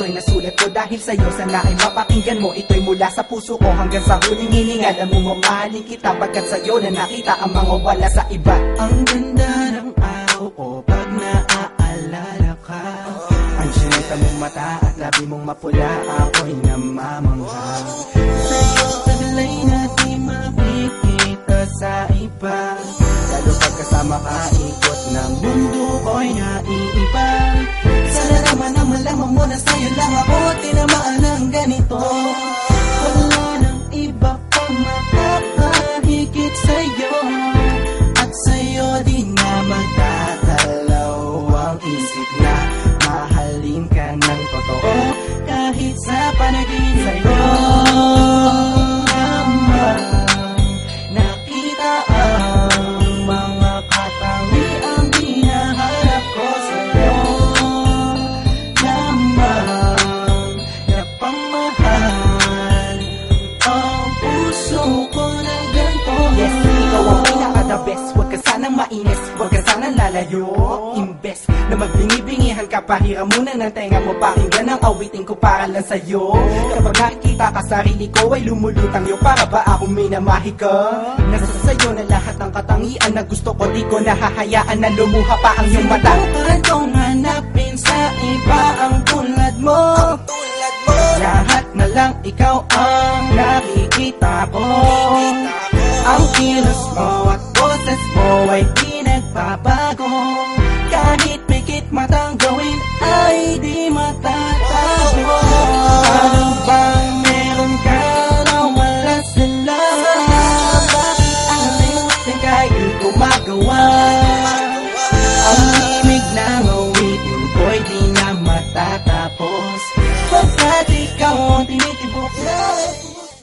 ito'y nasulat ko dahil sa'yo. Sana ay mapakinggan mo, ito'y mula sa puso ko hanggang sa huling hininga. Alam mo mamahalin kita pagkat sa'yo na nakita ang mga wala sa iba. Ang ganda ng araw ko pag naaalala ka. Ang sinita mong mata at labi mong mapula, ako'y namamangha. Sa'yo taglay natin makikita sa iba. Lalo pag kasama ka, ikot ng mundo ko'y naiiba. Sana naman na malaman mo na sa'yo lang ako tinamaan ng ganito. Wala nang iba pang makakahigit sa'yo, at sa'yo di nga magtatalaw ang isip na mahalin ka ng totoo kahit sa panaginip sa'yo. Nakita ang mga katangiang hinahanap ko sa'yo. Lamang napamahal ang puso ko ng ganito. Yes, ikaw ang pinaka-the best. Huwag ka sanang mainis, huwag ka sanang lalayo. Imbes na magbingi-bingihan ka, pahiram muna ng tenga mo. Pakinggan ang awitin ko para lang sa'yo. Kapag nakikita ka sarili ko ay lumulutang yo. Para ba akong minamahi ka? Nasa sa'yo na lahat ng katangian na gusto ko. Di ko nahahayaan na lumuha pa ang iyong mata. Sinubukan kong hanapin sa iba ang tulad mo. Lahat na lang ikaw ang nakikita ko. Ang kilos mo at boses mo ay di nagbabago. Kahit pikit matang gawin ay di matatago. Ano bang meron ka na wala sila? Bakit ang limutin ka'y di gumagawa?